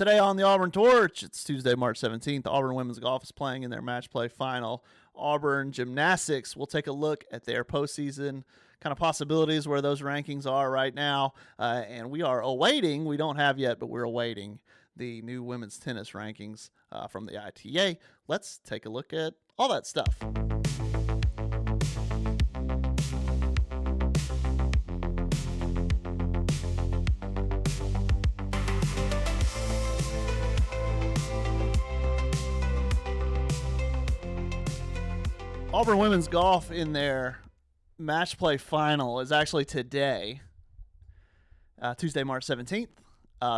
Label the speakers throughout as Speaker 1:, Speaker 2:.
Speaker 1: Today on the Auburn Torch, it's Tuesday, March 17th. Auburn women's golf is playing in their match play final. Auburn gymnastics will take a look at their postseason kind of possibilities, where those rankings are right now. And we are awaiting, we don't have yet, but we're awaiting the new women's tennis rankings from the ITA. Let's take a look at all that stuff. Auburn women's golf in their match play final is actually today, Tuesday, March 17th.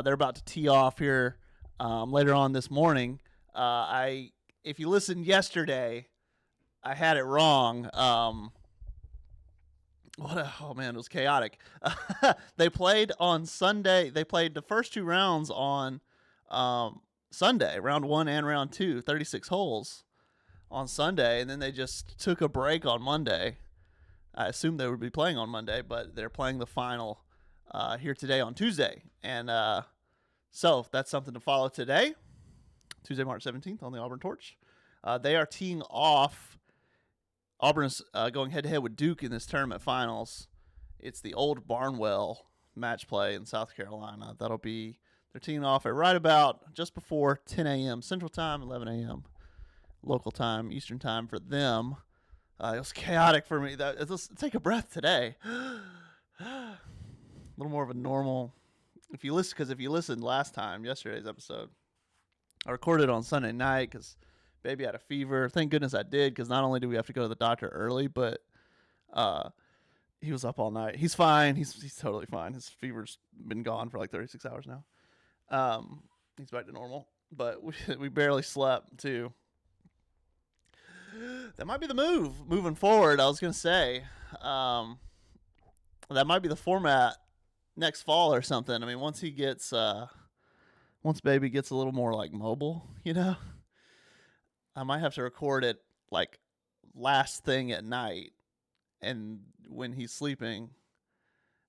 Speaker 1: They're about to tee off here later on this morning. If you listened yesterday, I had it wrong. It was chaotic. They played on Sunday. They played the first two rounds on Sunday, round 1 and round 2, 36 holes on Sunday, and then they just took a break on Monday. I assumed they would be playing on Monday, but they're playing the final here today on Tuesday. And so that's something to follow today, Tuesday, March 17th on the Auburn Torch. They are teeing off. Auburn is going head-to-head with Duke in this tournament finals. It's the Old Barnwell match play in South Carolina. They're teeing off at right about just before 10 a.m. Central Time, 11 a.m. local time, Eastern Time for them. It was chaotic for me. Let's take a breath today. A little more of a normal. If you listened last time, yesterday's episode, I recorded on Sunday night because baby had a fever. Thank goodness I did, because not only do we have to go to the doctor early, but he was up all night. He's fine. He's totally fine. His fever's been gone for like 36 hours now. He's back to normal, but we barely slept too. That might be the move moving forward. I was going to say that might be the format next fall or something. I mean, once baby gets a little more like mobile, I might have to record it like last thing at night and when he's sleeping,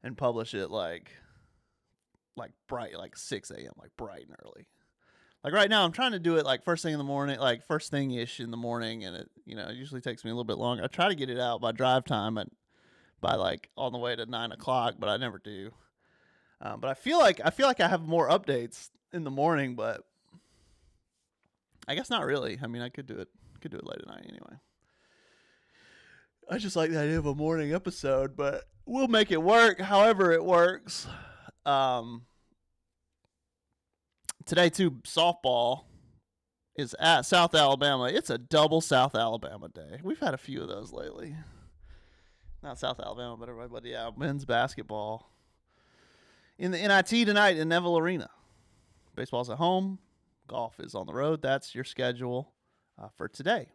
Speaker 1: and publish it like bright, like 6 a.m., like bright and early. Like right now, I'm trying to do it like first thing in the morning, like first thing-ish in the morning, and it usually takes me a little bit longer. I try to get it out by drive time by like on the way to 9 o'clock, but I never do. But I feel like I have more updates in the morning, but I guess not really. I mean, I could do it late at night anyway. I just like the idea of a morning episode, but we'll make it work however it works. Today, too, softball is at South Alabama. It's a double South Alabama day. We've had a few of those lately. Not South Alabama, but everybody. But yeah, men's basketball in the NIT tonight in Neville Arena. Baseball's at home. Golf is on the road. That's your schedule for today.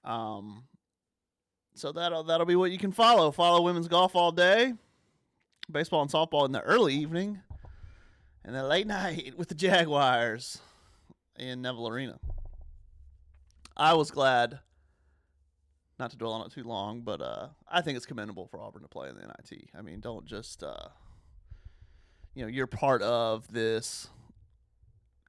Speaker 1: So that'll be what you can follow. Follow women's golf all day. Baseball and softball in the early evening. And then late night with the Jaguars in Neville Arena. I was glad, not to dwell on it too long, but I think it's commendable for Auburn to play in the NIT. I mean, don't just, you're part of this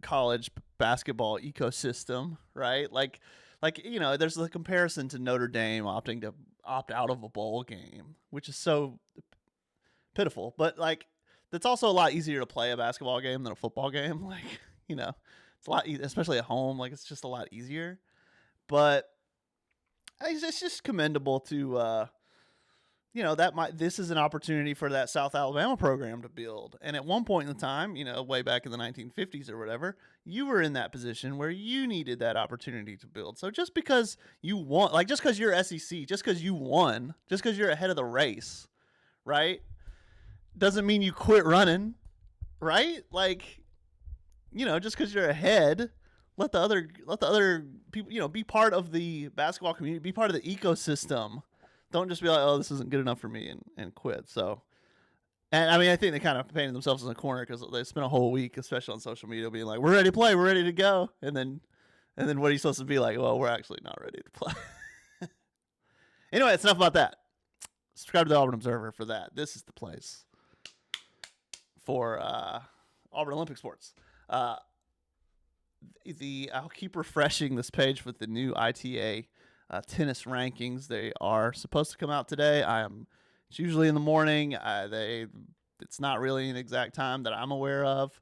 Speaker 1: college basketball ecosystem, right? Like there's the comparison to Notre Dame opting to opt out of a bowl game, which is so pitiful. But like, it's also a lot easier to play a basketball game than a football game. Like, it's a lot, especially at home. Like, it's just a lot easier. But it's just commendable to, this is an opportunity for that South Alabama program to build. And at one point in the time, way back in the 1950s or whatever, you were in that position where you needed that opportunity to build. So just because you won, like just because you're SEC, just because you won, just because you're ahead of the race, right? Doesn't mean you quit running, right? Like, just because you're ahead, let the other people, be part of the basketball community, be part of the ecosystem. Don't just be like, oh, this isn't good enough for me and quit. So, and I mean, I think they kind of painted themselves in the corner because they spent a whole week, especially on social media, being like, we're ready to play, we're ready to go. And then what are you supposed to be like? Well, we're actually not ready to play. Anyway, it's enough about that. Subscribe to the Auburn Observer for that. This is the place for Auburn Olympic sports. Uh, I'll keep refreshing this page with the new ITA tennis rankings. They are supposed to come out today. It's usually in the morning. It's not really an exact time that I'm aware of.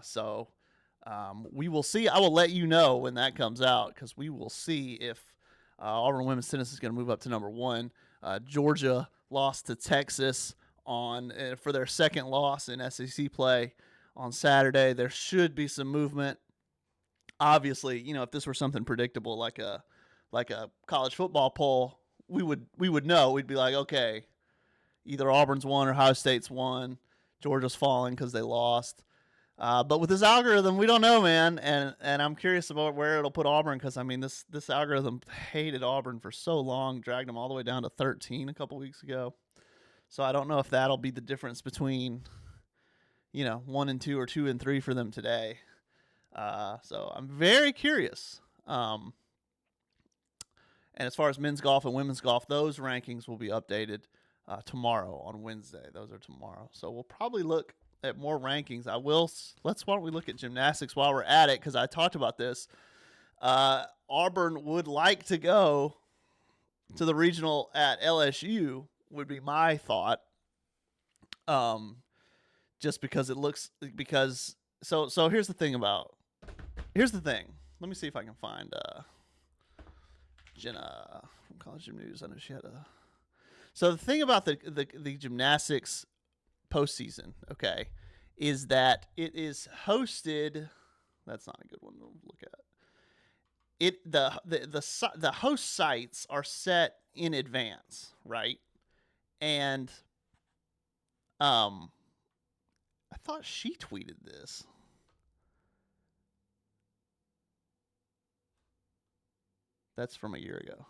Speaker 1: So we will see. I will let you know when that comes out, because we will see if Auburn women's tennis is going to move up to number one. Georgia lost to Texas for their second loss in SEC play on Saturday. There should be some movement. Obviously, if this were something predictable like a college football poll, we would know. We'd be like, okay, either Auburn's won or Ohio State's won. Georgia's falling because they lost. But with this algorithm, we don't know, man. And I'm curious about where it'll put Auburn, because, this algorithm hated Auburn for so long, dragged them all the way down to 13 a couple weeks ago. So I don't know if that'll be the difference between, 1 and 2 or 2 and 3 for them today. So I'm very curious. And as far as men's golf and women's golf, those rankings will be updated tomorrow on Wednesday. Those are tomorrow. So we'll probably look at more rankings. Why don't we look at gymnastics while we're at it, because I talked about this. Auburn would like to go to the regional at LSU, would be my thought. Just because so here's the thing. Let me see if I can find Jenna from College Gym News. I know she had So the thing about the gymnastics postseason, okay, is that it is hosted. That's not a good one to look at. The host sites are set in advance, right? And I thought she tweeted this. That's from a year ago.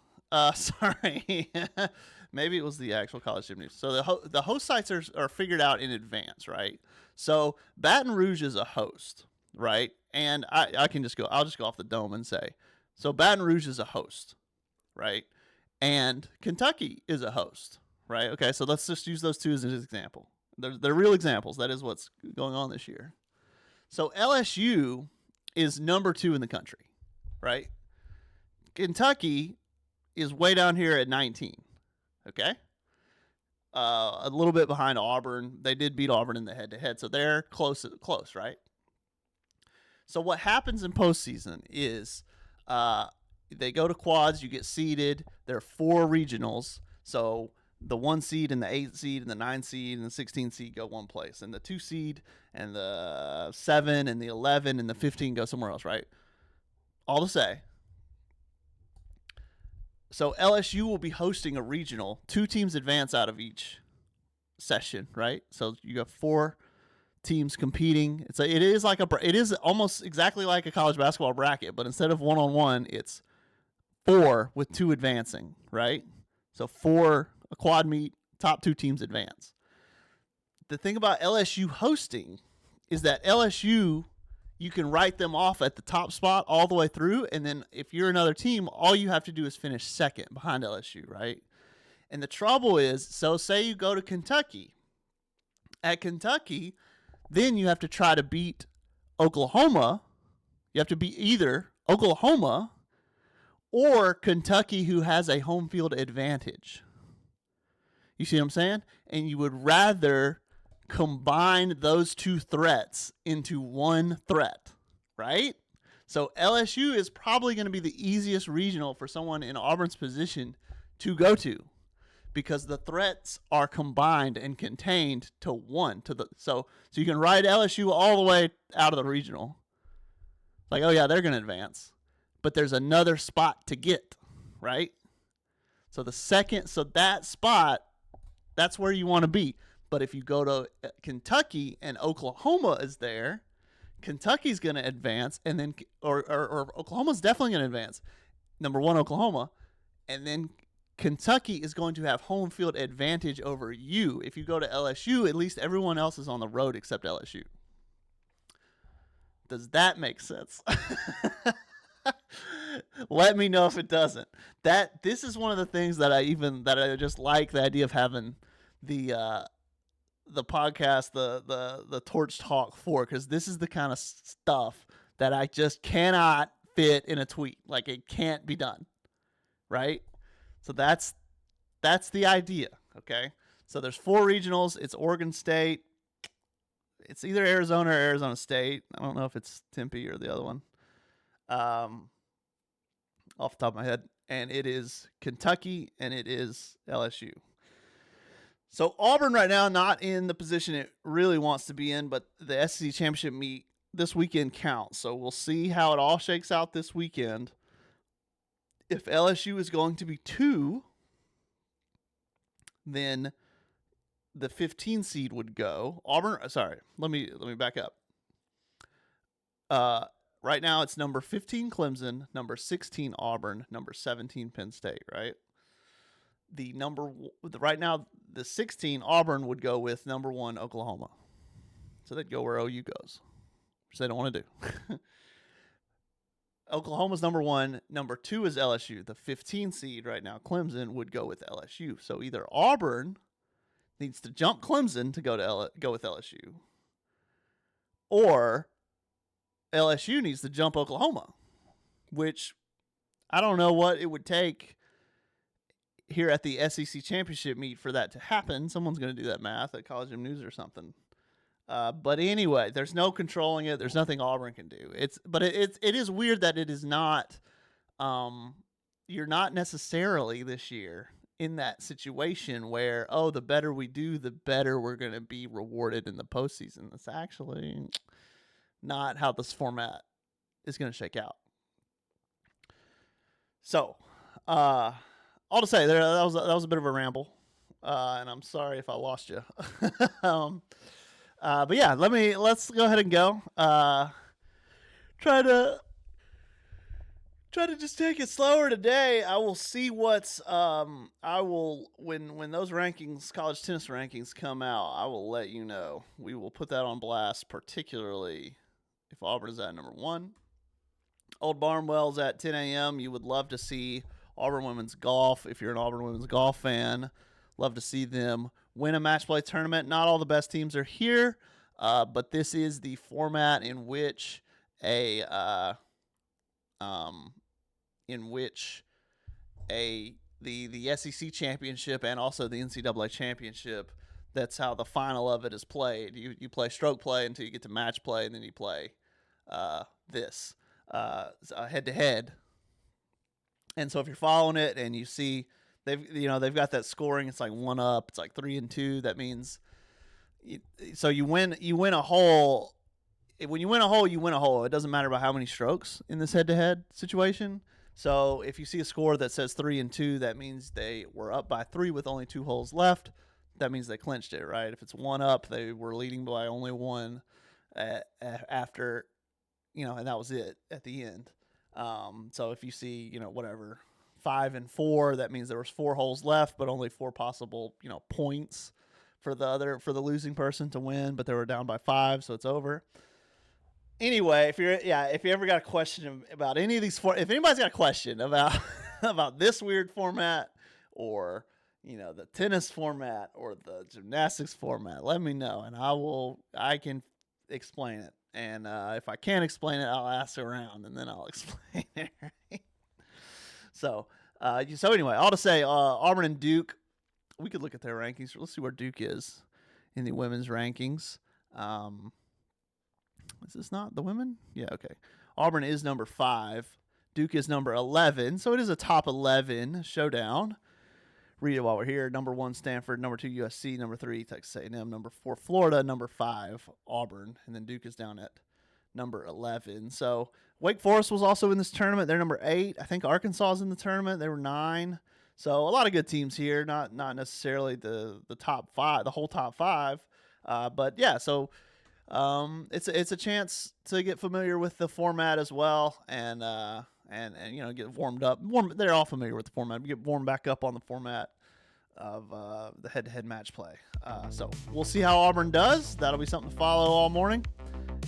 Speaker 1: Sorry. Maybe it was the actual College Gym News. So the host sites are figured out in advance, right? So Baton Rouge is a host, right? And I'll just go off the dome and say, so Baton Rouge is a host, right? And Kentucky is a host, right? Okay, so let's just use those two as an example. They're real examples. That is what's going on this year. So LSU is number 2 in the country, right? Kentucky is way down here at 19. Okay? A little bit behind Auburn. They did beat Auburn in the head-to-head, so they're close, right? So what happens in postseason is they go to quads, you get seeded. There are 4 regionals. So the 1 seed and the 8 seed and the 9 seed and the 16 seed go one place. And the 2 seed and the 7 and the 11 and the 15 go somewhere else, right? All to say, so LSU will be hosting a regional. 2 teams advance out of each session, right? So you got 4 teams competing. It is almost exactly like a college basketball bracket, but instead of 1-on-1, it's 4 with 2 advancing, right? So 4 a quad meet, top 2 teams advance. The thing about LSU hosting is that LSU, you can write them off at the top spot all the way through, and then if you're another team, all you have to do is finish second behind LSU, right? And the trouble is, so say you go to Kentucky. At Kentucky, then you have to try to beat Oklahoma. You have to beat either Oklahoma or Kentucky, who has a home field advantage. You see what I'm saying? And you would rather combine those 2 threats into one threat, right? So LSU is probably going to be the easiest regional for someone in Auburn's position to go to, because the threats are combined and contained to one. So you can ride LSU all the way out of the regional. Like, oh yeah, they're going to advance, but there's another spot to get, right? So that spot, that's where you want to be. But if you go to Kentucky and Oklahoma is there, Kentucky's going to advance, and then or Oklahoma's definitely going to advance. Number 1, Oklahoma, and then Kentucky is going to have home field advantage over you. If you go to LSU, at least everyone else is on the road except LSU. Does that make sense? Let me know if it doesn't. This is one of the things that I just like, the idea of having the the podcast, the Torch Talk for, because this is the kind of stuff that I just cannot fit in a tweet. Like, it can't be done, right? So that's the idea. Okay, so there's 4 regionals. It's Oregon State. It's either Arizona or Arizona State. I don't know if it's Tempe or the other one. Off the top of my head. And it is Kentucky and it is LSU. So Auburn right now not in the position it really wants to be in, but the SEC championship meet this weekend counts. So we'll see how it all shakes out this weekend. If LSU is going to be 2, then the 15 seed would go. Let me back up. Right now it's number 15 Clemson, number 16 Auburn, number 17 Penn State, right? Right now the 16 Auburn would go with number 1 Oklahoma. So they'd go where OU goes, which they don't want to do. Oklahoma's number 1, number 2 is LSU. The 15 seed right now, Clemson, would go with LSU. So either Auburn needs to jump Clemson to go with LSU, or LSU needs to jump Oklahoma, which I don't know what it would take here at the SEC championship meet for that to happen. Someone's going to do that math at College Gym News or something. But anyway, there's no controlling it. There's nothing Auburn can do. It is weird that it is not. You're not necessarily this year in that situation where, the better we do, the better we're going to be rewarded in the postseason. That's actually not how this format is going to shake out. So, all to say, that was a bit of a ramble, and I'm sorry if I lost you. But yeah, let's go ahead and go. Try to just take it slower today. I will see what's when those rankings, college tennis rankings, come out, I will let you know. We will put that on blast, particularly if Auburn is at number 1. Old Barnwell's at 10 a.m. You would love to see Auburn women's golf. If you're an Auburn women's golf fan, love to see them win a match play tournament. Not all the best teams are here, but this is the format in which the SEC championship and also the NCAA championship, that's how the final of it is played. You play stroke play until you get to match play, and then you play this head-to-head. And so if you're following it and you see they've got that scoring, it's like 1 up, it's like 3 and 2. That means you win a hole. When you win a hole, you win a hole. It doesn't matter about how many strokes in this head-to-head situation. So if you see a score that says 3 and 2, that means they were up by 3 with only 2 holes left. That means they clinched it, right? If it's 1 up, they were leading by only 1 after, and that was it at the end. So if you see, 5 and 4, that means there was 4 holes left, but only 4 possible, points for the losing person to win, but they were down by 5, so it's over. Anyway, if you ever got a question about any of these if anybody's got a question about about this weird format, or the tennis format or the gymnastics format, let me know and I can explain it. And if I can't explain it, I'll ask around and then I'll explain it. Right? So anyway, all to say, Auburn and Duke, we could look at their rankings. Let's see where Duke is in the women's rankings. Is this not the women? Yeah, okay. Auburn is number 5. Duke is number 11. So it is a top 11 showdown. Read it while we're here. Number 1, Stanford. Number 2, USC. Number 3, Texas A&M. Number 4, Florida. Number 5, Auburn. And then Duke is down at number 11. So Wake Forest was also in this tournament. They're number 8. I think Arkansas is in the tournament. They were 9. So a lot of good teams here. Not necessarily the top 5, the whole top 5. But yeah, so it's a chance to get familiar with the format as well, and get warmed up. They're all familiar with the format. Get warmed back up on the format of the head-to-head match play. So we'll see how Auburn does. That'll be something to follow all morning,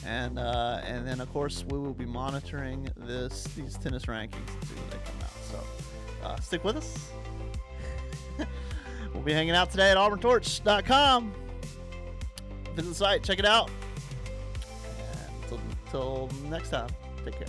Speaker 1: and then of course we will be monitoring these tennis rankings and see when they come out. So stick with us. We'll be hanging out today at auburntorch.com. visit the site, check it out. And until next time, take care.